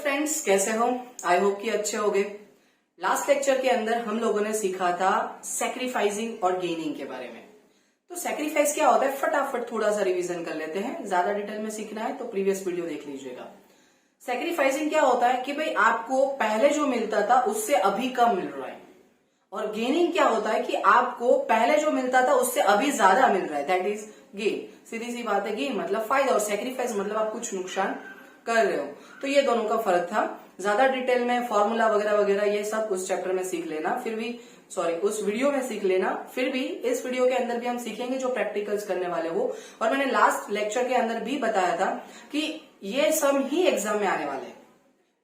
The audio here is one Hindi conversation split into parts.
फ्रेंड्स, कैसे हो? आई होप कि अच्छे होगे। लास्ट लेक्चर के अंदर हम लोगों ने सीखा था सैक्रिफाइसिंग और गेनिंग के बारे में। तो सैक्रिफाइस क्या होता है, फटाफट थोड़ा सा रिवीजन कर लेते हैं। ज्यादा डिटेल में सीखना है तो प्रीवियस वीडियो देख लीजिएगा। सैक्रिफाइसिंग क्या होता है कि भाई आपको पहले जो मिलता था उससे अभी कम मिल रहा है, और गेनिंग क्या होता है कि आपको पहले जो मिलता था उससे अभी ज्यादा मिल रहा है, दैट इज गेन। सीधी सी बात है, गेन मतलब फायदा और सैक्रिफाइस मतलब आप कुछ नुकसान कर रहे हो। तो ये दोनों का फर्क था। ज्यादा डिटेल में फॉर्मूला वगैरह वगैरह ये सब उस चैप्टर में सीख लेना, फिर भी उस वीडियो में सीख लेना। फिर भी इस वीडियो के अंदर भी हम सीखेंगे जो प्रैक्टिकल्स करने वाले हो। और मैंने लास्ट लेक्चर के अंदर भी बताया था कि ये सब ही एग्जाम में आने वाले हैं।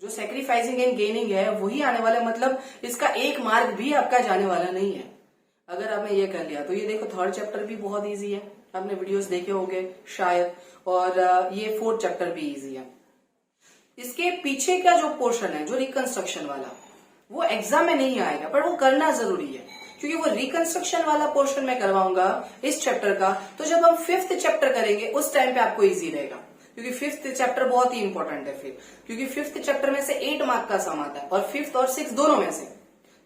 जो सैक्रिफाइसिंग एंड गेनिंग है वही आने वाला है, मतलब इसका एक मार्क भी आपका जाने वाला नहीं है अगर आपने ये कर लिया तो। ये देखो, थर्ड चैप्टर भी बहुत इजी है, आपने वीडियोस देखे होंगे शायद, और ये फोर्थ चैप्टर भी इजी है। इसके पीछे का जो पोर्शन है, जो रिकंस्ट्रक्शन वाला, वो एग्जाम में नहीं आएगा, पर वो करना जरूरी है, क्योंकि वो रिकंस्ट्रक्शन वाला पोर्शन मैं करवाऊंगा इस चैप्टर का। तो जब हम फिफ्थ चैप्टर करेंगे उस टाइम पे आपको इजी रहेगा, क्योंकि फिफ्थ चैप्टर बहुत ही इंपॉर्टेंट है फिर, क्योंकि फिफ्थ चैप्टर में से 8 मार्क का सम आता है, और फिफ्थ और सिक्स दोनों में से।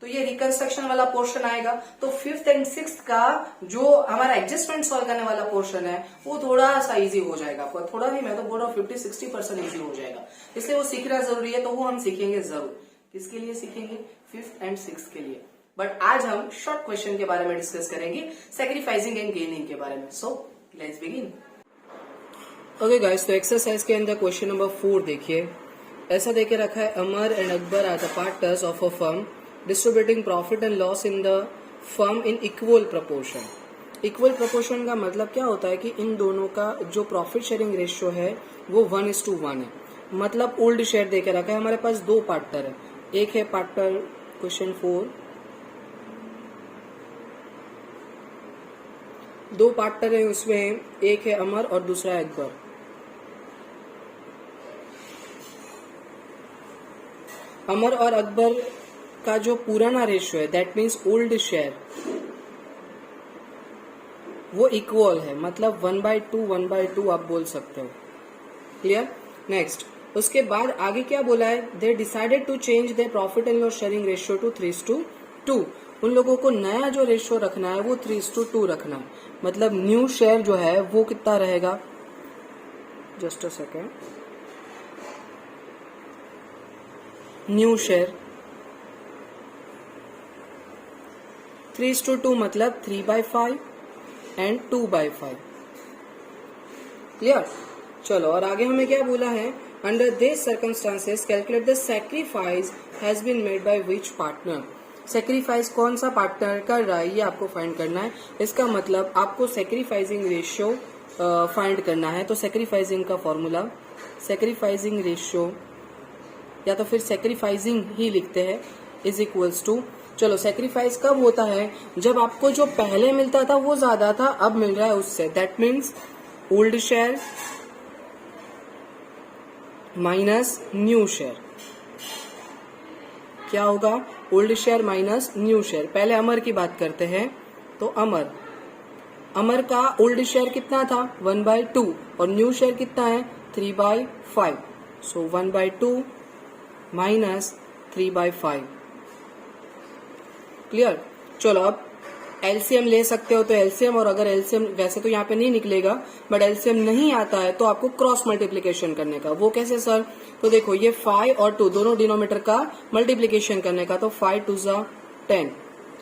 तो ये रिकंस्ट्रक्शन वाला पोर्शन आएगा, तो फिफ्थ एंड सिक्स्थ का जो हमारा एडजस्टमेंट सॉल्व करने वाला पोर्शन है वो थोड़ा सा इजी हो जाएगा आपको। थोड़ा नहीं, मैं तो बोल रहा हूँ 50-60% इजी हो जाएगा, इसलिए वो सीखना जरूरी है। तो वो हम सीखेंगे जरूर। किसके लिए सीखेंगे? फिफ्थ एंड सिक्स्थ के लिए। बट आज हम शॉर्ट क्वेश्चन के बारे में डिस्कस करेंगे, सैक्रिफाइसिंग एंड गेनिंग के बारे में। So let's begin. Okay guys, तो एक्सरसाइज के अंदर क्वेश्चन नंबर 4 देखिए। ऐसा देके रखा है, Amar and Akbar are the partners of a firm distributing profit and loss in the firm in equal proportion. Equal proportion का मतलब क्या होता है कि इन दोनों का जो प्रॉफिट शेयरिंग रेशियो है वो 1:1 है। मतलब ओल्ड शेयर देके रखा है। हमारे पास 2 पार्टनर है, एक है पार्टनर, क्वेश्चन 4, 2 पार्टनर है, उसमें एक है अमर और दूसरा है अकबर। अमर और अकबर का जो पुराना रेशियो है, दैट मीन्स ओल्ड शेयर, वो इक्वल है, मतलब 1/2 आप बोल सकते हो। क्लियर? नेक्स्ट, उसके बाद आगे क्या बोला है, they decided to change their profit and loss sharing ratio to 3:2। उन लोगों को नया जो रेशियो रखना है वो 3:2 रखना है। मतलब न्यू शेयर जो है वो कितना रहेगा, just a second, new share 3:2 मतलब 3/5 एंड 2/5। क्लियर? चलो, और आगे हमें क्या बोला है, under this circumstances calculate the sacrifice has been made by which partner. Sacrifice कौन सा पार्टनर कर रहा है ये आपको फाइंड करना है। इसका मतलब आपको सैक्रिफाइसिंग रेशियो फाइंड करना है। तो सैक्रिफाइसिंग का फॉर्मूला, सैक्रिफाइसिंग रेशियो या तो फिर सैक्रिफाइसिंग ही लिखते हैं, इज इक्वल्स टू, चलो सैक्रिफाइस कब होता है, जब आपको जो पहले मिलता था वो ज्यादा था, अब मिल रहा है उससे। That means old share minus new share. क्या होगा? Old share minus new share. पहले अमर की बात करते हैं, तो अमर का ओल्ड शेयर कितना था, 1/2, और न्यू शेयर कितना है, 3/5। सो 1/2 माइनस 3/5। क्लियर? चलो, अब एलसीएम ले सकते हो तो एलसीएम, और अगर एलसीएम वैसे तो यहाँ पे नहीं निकलेगा, बट एलसीएम नहीं आता है तो आपको क्रॉस मल्टीप्लीकेशन करने का। वो कैसे सर? तो देखो, ये 5 और 2 दोनों डिनोमीटर का मल्टीप्लीकेशन करने का, तो 5 2 ज़ा 10।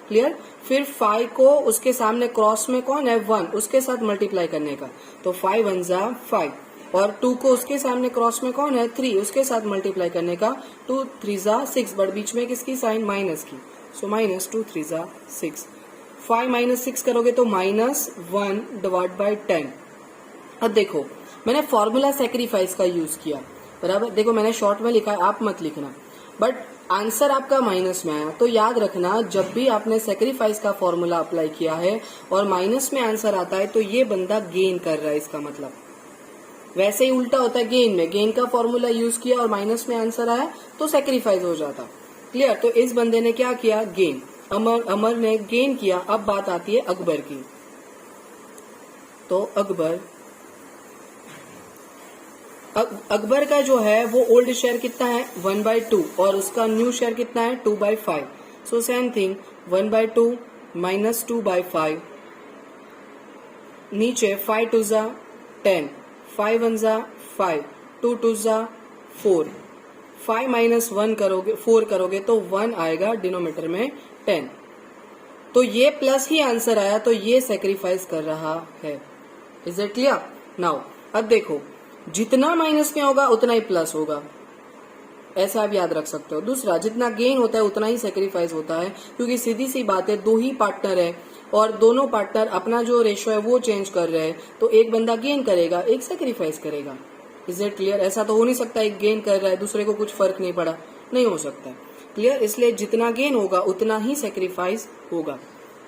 क्लियर? फिर 5 को उसके सामने क्रॉस में कौन है, 1, उसके साथ मल्टीप्लाई करने का, तो 5 1 ज़ा 5, और 2 को उसके सामने क्रॉस में कौन है, 3, उसके साथ मल्टीप्लाई करने का, 2 3 ज़ा 6, बट बीच में किसकी साइन, माइनस की, सो -2 3 ज़ा 6। 5 माइनस 6 करोगे तो -1/10। अब देखो, मैंने फॉर्मूला सैक्रिफाइस का यूज किया, बराबर। देखो, मैंने शॉर्ट में लिखा है, आप मत लिखना, बट आंसर आपका माइनस में आया। तो याद रखना, जब भी आपने सैक्रिफाइस का फॉर्मूला अप्लाई किया है और माइनस में आंसर आता है तो ये बंदा गेन कर रहा है, इसका मतलब। वैसे ही उल्टा होता है गेन में, गेन का फॉर्मूला यूज किया और माइनस में आंसर आया तो सैक्रिफाइस हो जाता। क्लियर? तो इस बंदे ने क्या किया, गेन। अमर ने गेन किया। अब बात आती है अकबर की, तो अकबर अकबर का जो है वो ओल्ड शेयर कितना है 1/2 और उसका न्यू शेयर कितना है 2/5। सो सेम थिंग 1/2 माइनस 2/5, नीचे 5 2 जा 10, 5 1 जा 5, 2 2 जा 4, 5 माइनस 1 करोगे 4 करोगे तो 1 आएगा डिनोमीटर में 10। तो ये प्लस ही आंसर आया, तो ये सेक्रीफाइस कर रहा है। Is it clear? नाउ अब देखो, जितना माइनस में होगा उतना ही प्लस होगा, ऐसा आप याद रख सकते हो। दूसरा, जितना गेन होता है उतना ही सेक्रीफाइस होता है, क्योंकि सीधी सी बात है, दो ही पार्टनर है और दोनों पार्टनर अपना जो रेशियो है वो चेंज कर रहे हैं, तो एक बंदा गेन करेगा, एक सेक्रीफाइस करेगा। Is it clear? ऐसा तो हो नहीं सकता एक गेन कर रहा है दूसरे को कुछ फर्क नहीं पड़ा, नहीं हो सकता। क्लियर? इसलिए जितना गेन होगा उतना ही सेक्रीफाइस होगा।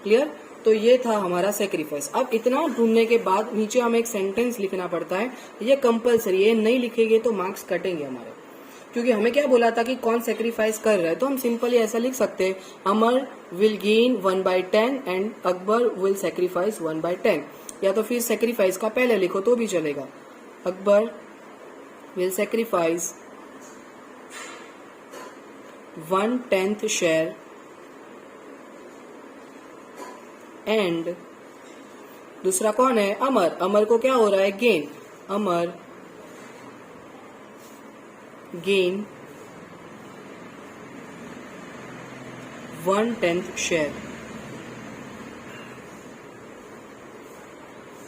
क्लियर? तो ये था हमारा सेक्रीफाइस। अब इतना ढूंढने के बाद नीचे हमें एक सेंटेंस लिखना पड़ता है, ये कंपलसरी है, नहीं लिखेंगे तो मार्क्स कटेंगे हमारे, क्योंकि हमें क्या बोला था कि कौन सेक्रीफाइस कर रहा है। तो हम सिंपली ऐसा लिख सकते हैं, Amar will gain 1/10 and Akbar will sacrifice 1/10, या तो फिर सेक्रीफाइस का पहले लिखो तो भी चलेगा, Akbar will sacrifice 1/10 share and दूसरा कौन है? अमर। अमर को क्या हो रहा है? Gain. Amar gain 1/10 share.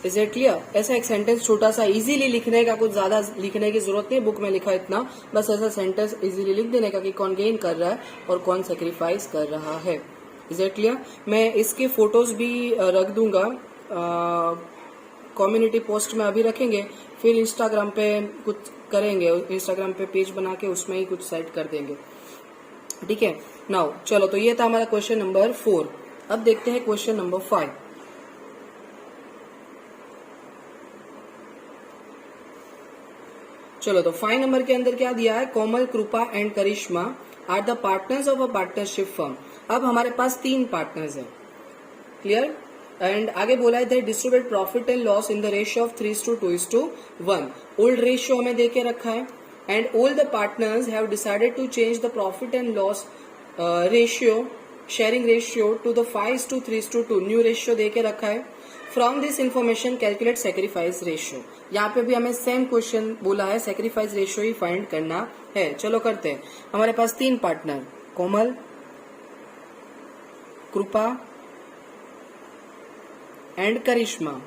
Is it clear? ऐसा एक सेंटेंस छोटा सा इजीली लिखने का, कुछ ज्यादा लिखने की जरूरत नहीं, बुक में लिखा इतना, बस ऐसा सेंटेंस इजीली लिख देने का कि कौन गेन कर रहा है और कौन सेक्रीफाइस कर रहा है। Is it clear? मैं इसके फोटोज भी रख दूंगा, कम्युनिटी पोस्ट में अभी रखेंगे, फिर इंस्टाग्राम पे कुछ करेंगे, इंस्टाग्राम पे पेज बना के उसमें ही कुछ सेट कर देंगे। ठीक है? नाउ चलो, तो ये था हमारा क्वेश्चन नंबर 4। अब देखते हैं क्वेश्चन नंबर 5। चलो, तो 5 नंबर के अंदर क्या दिया है? Komal, Kripa and Karishma are the partners of a partnership firm. अब हमारे पास 3 पार्टनर्स हैं। क्लियर? एंड आगे बोला है, they distribute profit and loss in the ratio of 3:2:1। Old ratio हमें देके रखा है, and all the partners have decided to change the profit and loss ratio, sharing ratio to the 5:3:2 new ratio देके रखा है। From this information calculate sacrifice ratio. यहाँ पे भी हमें सेम क्वेश्चन बोला है, सेक्रीफाइस रेशियो ही फाइंड करना है। चलो करते हैं। हमारे पास 3 पार्टनर, कोमल, कृपा एंड करिश्मा,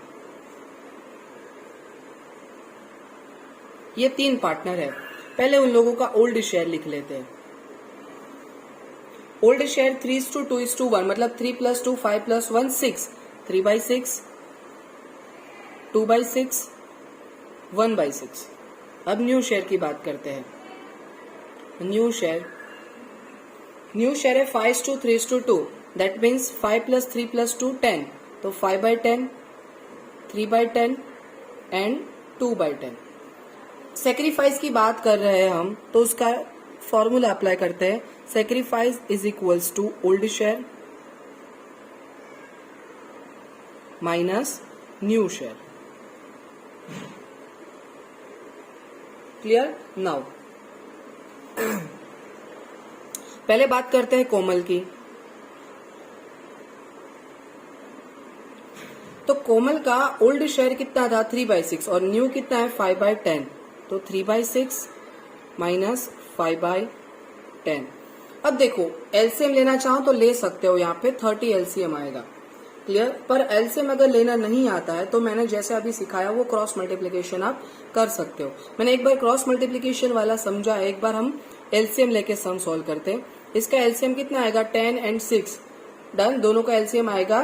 ये 3 पार्टनर है। पहले उन लोगों का ओल्ड शेयर लिख लेते हैं। ओल्ड शेयर 3:2:1, मतलब 3 + 2 5 + 1 6, 3/6, 2/6, 1/6। अब न्यू शेयर की बात करते हैं। न्यू शेयर है 5:3:2, दैट मीन्स 5 + 3 + 2 10, तो 5/10, 3/10 एंड 2/10। सेक्रीफाइस की बात कर रहे हैं हम, तो उसका फॉर्मूला अप्लाई करते हैं। Sacrifice is equals to old share minus new share. Clear? Now पहले बात करते हैं कोमल की। तो कोमल का ओल्ड शेयर कितना था? 3/6 और न्यू कितना है? 5/10, तो 3/6 माइनस 5/10। अब देखो, एलसीएम लेना चाहो तो ले सकते हो, यहाँ पे 30 एलसीएम आएगा। क्लियर? पर एलसीएम अगर लेना नहीं आता है तो मैंने जैसे अभी सिखाया वो क्रॉस मल्टीप्लीकेशन आप कर सकते हो। मैंने एक बार क्रॉस मल्टीप्लीकेशन वाला समझा है, एक बार हम एलसीएम लेके सम सॉल्व करते हैं। इसका एलसीएम कितना आएगा? 10 एंड 6, डन। दोनों का एलसीएम आएगा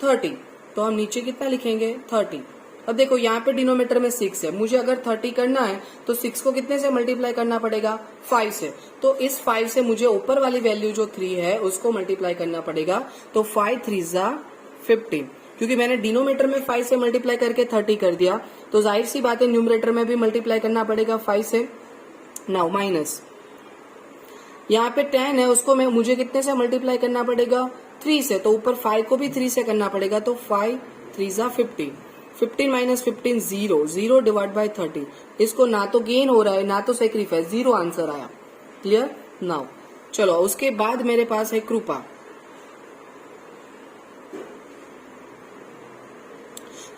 30, तो हम नीचे कितना लिखेंगे? 30। अब देखो, यहाँ पे डिनोमीटर में 6 है, मुझे अगर 30 करना है तो 6 को कितने से मल्टीप्लाई करना पड़ेगा? 5 से। तो इस 5 से मुझे ऊपर वाली वैल्यू जो 3 है उसको मल्टीप्लाई करना पड़ेगा, तो 5 3 जा 15। क्योंकि मैंने डिनोमीटर में 5 से मल्टीप्लाई करके 30 कर दिया, तो जाहिर सी बात है न्यूमरेटर में भी मल्टीप्लाई करना पड़ेगा 5 से। नाउ माइनस, यहाँ पे 10 है, उसको मुझे कितने से मल्टीप्लाई करना पड़ेगा? 3 से। तो ऊपर 5 को भी 3 से करना पड़ेगा, तो 5 3 जा 50। 15 माइनस 15 0, 0 डिवाइड बाय 30। इसको ना तो गेन हो रहा है ना तो सेक्रीफाइस, 0 आंसर आया। क्लियर? नाउ चलो उसके बाद मेरे पास है कृपा।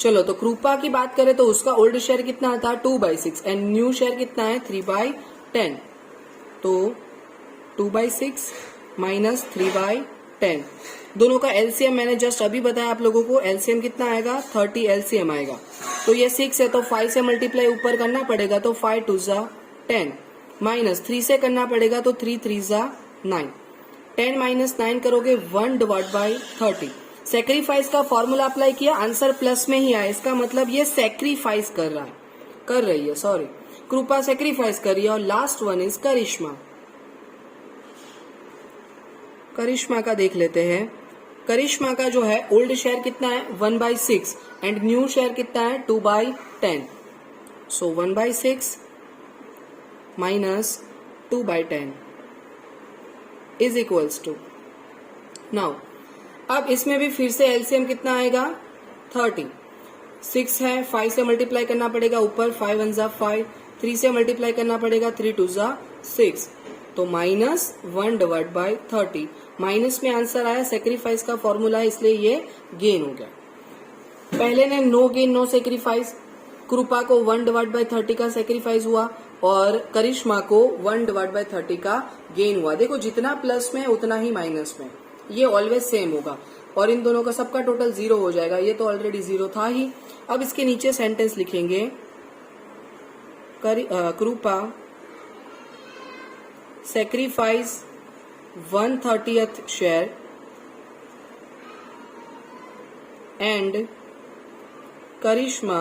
चलो तो कृपा की बात करें तो उसका ओल्ड शेयर कितना था 2/6 एंड न्यू शेयर कितना है 3/10। तो 2/6 माइनस 3/10, दोनों का एलसीएम मैंने जस्ट अभी बताया आप लोगों को। एलसीएम कितना आएगा 30 एलसीएम आएगा। तो ये 6 है तो 5 से मल्टीप्लाई ऊपर करना पड़ेगा तो 5 2 जा 10 माइनस 3 से करना पड़ेगा तो 3 3 जा 9। 10 माइनस 9 करोगे 1 डिवाइड बाई 30। सेक्रीफाइस का फॉर्मूला अप्लाई किया, आंसर प्लस में ही आया, इसका मतलब ये सेक्रीफाइस कर रही है सॉरी, कृपा सेक्रीफाइस कर रही है। और लास्ट वन इज करिश्मा। करिश्मा का देख लेते हैं। करिश्मा का जो है ओल्ड शेयर कितना है 1/6 एंड न्यू शेयर कितना है 2/10। So 1/6 minus 2/10 is equals to, now अब इसमें भी फिर से एलसीएम कितना आएगा 30। 6 है 5 से मल्टीप्लाई करना पड़ेगा ऊपर, 5 1 जा 5, 3 से मल्टीप्लाई करना पड़ेगा 3 2 जा 6, तो माइनस 1 डिवाइड बाई 30। माइनस में आंसर आया, सेक्रीफाइस का फॉर्मूला है इसलिए ये गेन हो गया। पहले ने नो गेन नो सेक्रीफाइस, कृपा को 1 डिवाइड बाई 30 का सेक्रीफाइस हुआ और करिश्मा को 1 डिवाइड बाई 30 का गेन हुआ। देखो जितना प्लस में उतना ही माइनस में, ये ऑलवेज सेम होगा और इन दोनों का सबका टोटल 0 हो जाएगा। ये तो ऑलरेडी 0 था ही। अब इसके नीचे सेंटेंस लिखेंगे Kripa sacrifice 1/30 share and Karishma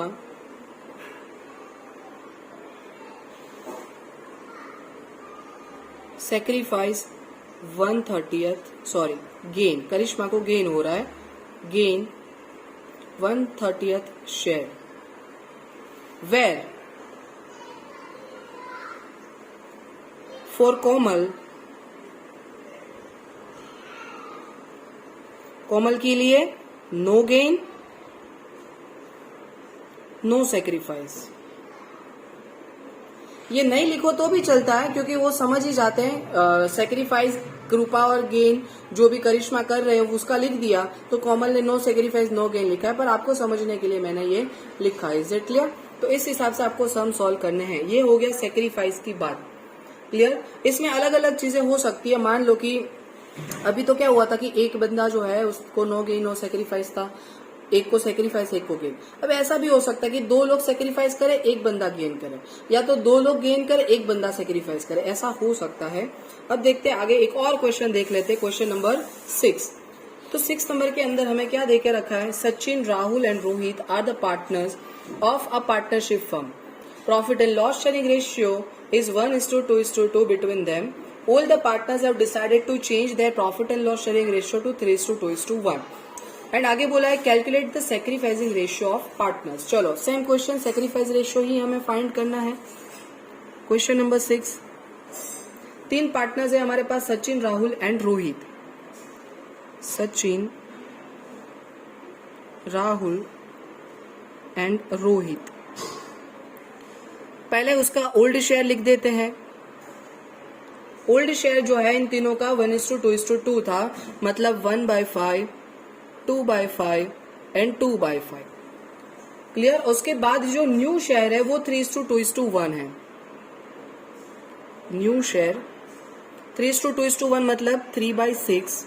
sacrifice 1/30 sorry gain, Karishma को गेन हो रहा है, gain 1/30 share where for Komal, Komal के लिए नो गेन नो सेक्रीफाइस। ये नहीं लिखो तो भी चलता है क्योंकि वो समझ ही जाते हैं। सेक्रीफाइस कृपा और गेन जो भी करिश्मा कर रहे हो उसका लिख दिया तो कोमल ने नो सेक्रीफाइस नो गेन लिखा है, पर आपको समझने के लिए मैंने ये लिखा है। Is it clear? तो इस हिसाब से आपको सम सॉल्व करने हैं। ये हो गया सेक्रीफाइस की बात। क्लियर? इसमें अलग अलग चीजें हो सकती है। मान लो कि अभी तो क्या हुआ था कि एक बंदा जो है उसको नो गेन नो सेक्रीफाइस था, एक को सेक्रीफाइस एक को गेन। अब ऐसा भी हो सकता है कि 2 लोग सेक्रीफाइस करे एक बंदा गेन करे, या तो 2 लोग गेन करे एक बंदा सेक्रीफाइस करे, ऐसा हो सकता है। अब देखते हैं आगे, एक और क्वेश्चन देख लेते हैं, क्वेश्चन नंबर 6। तो 6 नंबर के अंदर हमें क्या देके रखा है, Sachin Rahul and Rohit are the partners of a partnership firm, profit and loss sharing ratio is 1:2:2 between them. All the partners have decided to change their profit and loss sharing ratio to 3:2:1. And आगे बोला है calculate the sacrificing ratio of partners. चलो सेम क्वेश्चन, सेक्रीफाइस रेशियो ही हमें फाइंड करना है। क्वेश्चन नंबर 6, 3 पार्टनर्स है हमारे पास, सचिन राहुल एंड रोहित। सचिन राहुल एंड रोहित, पहले उसका ओल्ड शेयर लिख देते हैं। ओल्ड शेयर जो है इन तीनों का 1:2:2 था, मतलब 1/5, 2/5 एंड 2/5। क्लियर? उसके बाद जो न्यू शेयर है वो 3:2:1 है। न्यू शेयर 3:2:1 मतलब 3/6,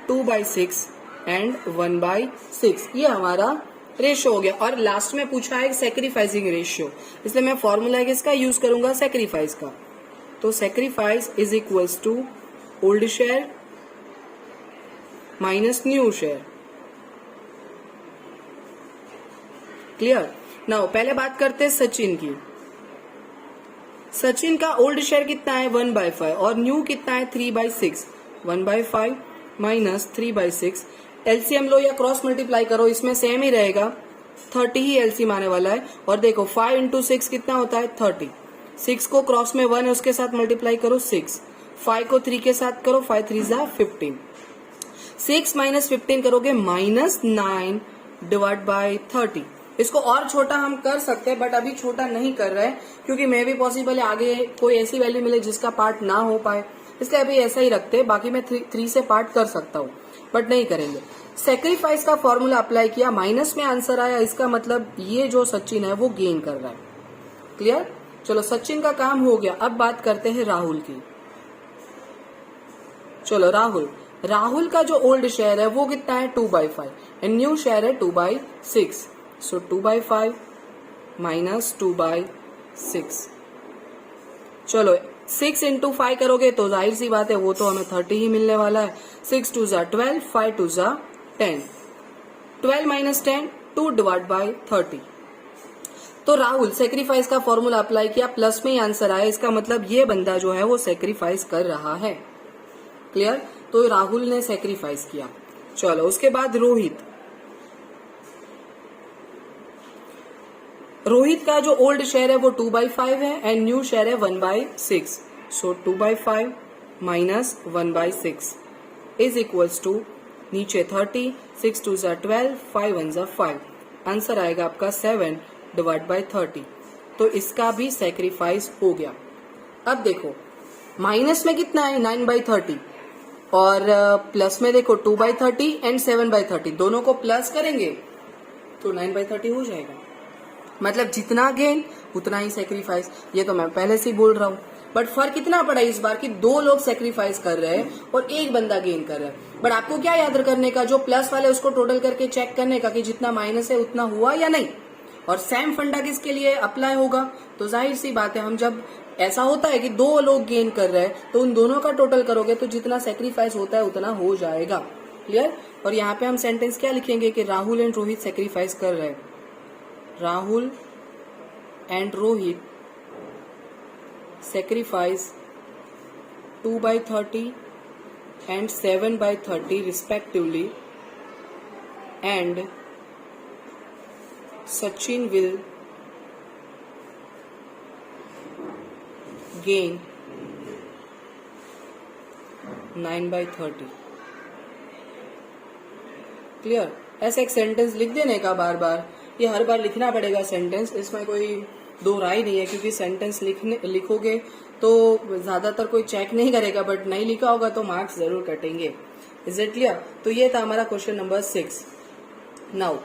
2/6 एंड 1/6, ये हमारा रेशियो हो गया। और लास्ट में पूछा है सेक्रीफाइसिंग रेशियो, इसलिए मैं फॉर्मूला किसका यूज करूंगा, सेक्रीफाइस का। तो sacrifice is equals to old share minus new share. Clear? Now पहले बात करते हैं सचिन की। सचिन का ओल्ड शेयर कितना है 1/5 और न्यू कितना है 3/6। 1/5 माइनस 3/6, एलसीएम लो या क्रॉस मल्टीप्लाई करो, इसमें सेम ही रहेगा, 30 ही एलसीएम आने वाला है। और देखो 5 × 6 कितना होता है 30, 6 को क्रॉस में 1 है उसके साथ मल्टीप्लाई करो 6, 5 को 3 के साथ करो 5 3 जा 15, 6 माइनस 15 करोगे -9 डिवाइड बाय 30, इसको और छोटा हम कर सकते हैं, बट अभी छोटा नहीं कर रहे हैं क्योंकि मे भी पॉसिबल है आगे कोई ऐसी वैल्यू मिले जिसका पार्ट ना हो पाए, इसलिए अभी ऐसा ही रखते हैं। बाकी मैं 3 से पार्ट कर सकता हूँ, बट नहीं करेंगे। सेक्रीफाइस का फॉर्मूला अप्लाई किया, माइनस में आंसर आया, इसका मतलब ये जो सचिन है वो गेन कर रहा है। क्लियर? चलो सचिन का काम हो गया। अब बात करते हैं राहुल की। चलो राहुल का जो ओल्ड शेयर है वो कितना है 2/5 एंड न्यू शेयर है 2/6। सो 2/5 माइनस 2/6। चलो 6 into 5 करोगे तो जाहिर सी बात है वो तो हमें 30 ही मिलने वाला है। 6 2 जा 12, 5 2 जा 10, 12 minus 10 2 divided by 30। तो राहुल सेक्रीफाइस का फॉर्मूला अप्लाई किया, प्लस में ही आंसर आया, इसका मतलब ये बंदा जो है वो सेक्रीफाइस कर रहा है। क्लियर? तो राहुल ने सेक्रीफाइस किया। चलो उसके बाद रोहित का जो ओल्ड शेयर है वो 2/5 है एंड न्यू शेयर है 1/6। सो 2/5 माइनस 1/6 इज इक्वल्स टू नीचे 30, 6 2 जा 12, 5 1 जा 5। आंसर आएगा आपका 7 डिवाइड बाय 30। तो इसका भी सेक्रीफाइस हो गया। अब देखो माइनस में कितना है 9/30 और प्लस में देखो 2/30 एंड 7/30, दोनों को प्लस करेंगे तो 9/30 हो जाएगा। मतलब जितना गेन उतना ही सेक्रीफाइस। ये तो मैं पहले से ही बोल रहा हूँ, बट फर्क कितना पड़ा इस बार कि 2 लोग सेक्रीफाइस कर रहे हैं और 1 बंदा गेन कर रहा है। बट आपको क्या याद करने का, जो प्लस वाले उसको टोटल करके चेक करने का कि जितना माइनस है उतना हुआ या नहीं। और सेम फंडा किसके लिए अप्लाई होगा, तो जाहिर सी बात है हम जब ऐसा होता है कि 2 लोग गेन कर रहे हैं तो उन दोनों का टोटल करोगे तो जितना सेक्रीफाइस होता है उतना हो जाएगा। क्लियर? और यहाँ पे हम सेंटेंस क्या लिखेंगे कि राहुल एंड रोहित सेक्रीफाइस कर रहे हैं। Rahul and Rohit sacrifice 2/30 and 7/30 respectively, and Sachin will gain 9/30। Clear? ऐसे एक सेंटेंस लिख देने का बार बार, ये हर बार लिखना पड़ेगा सेंटेंस, इसमें कोई दो राय नहीं है क्योंकि सेंटेंस लिखोगे तो ज्यादातर कोई चेक नहीं करेगा, बट नहीं लिखा होगा तो मार्क्स जरूर कटेंगे। Is it clear? तो ये था हमारा क्वेश्चन नंबर 6। नाउ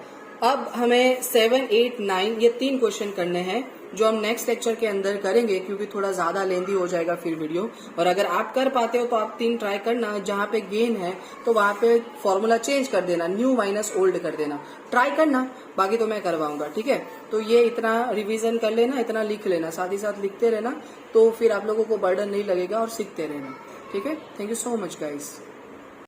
अब हमें 7, 8, 9 ये 3 क्वेश्चन करने हैं जो हम नेक्स्ट लेक्चर के अंदर करेंगे क्योंकि थोड़ा ज्यादा लेंथी हो जाएगा फिर वीडियो। और अगर आप कर पाते हो तो आप 3 ट्राई करना, जहां पे गेन है तो वहां पे फॉर्मूला चेंज कर देना, न्यू माइनस ओल्ड कर देना, ट्राई करना, बाकी तो मैं करवाऊंगा। ठीक है? तो ये इतना रिवीजन कर लेना, इतना लिख लेना, साथ ही साथ लिखते रहना, तो फिर आप लोगों को बर्डन नहीं लगेगा और सीखते रहना। ठीक है? Thank you so much guys.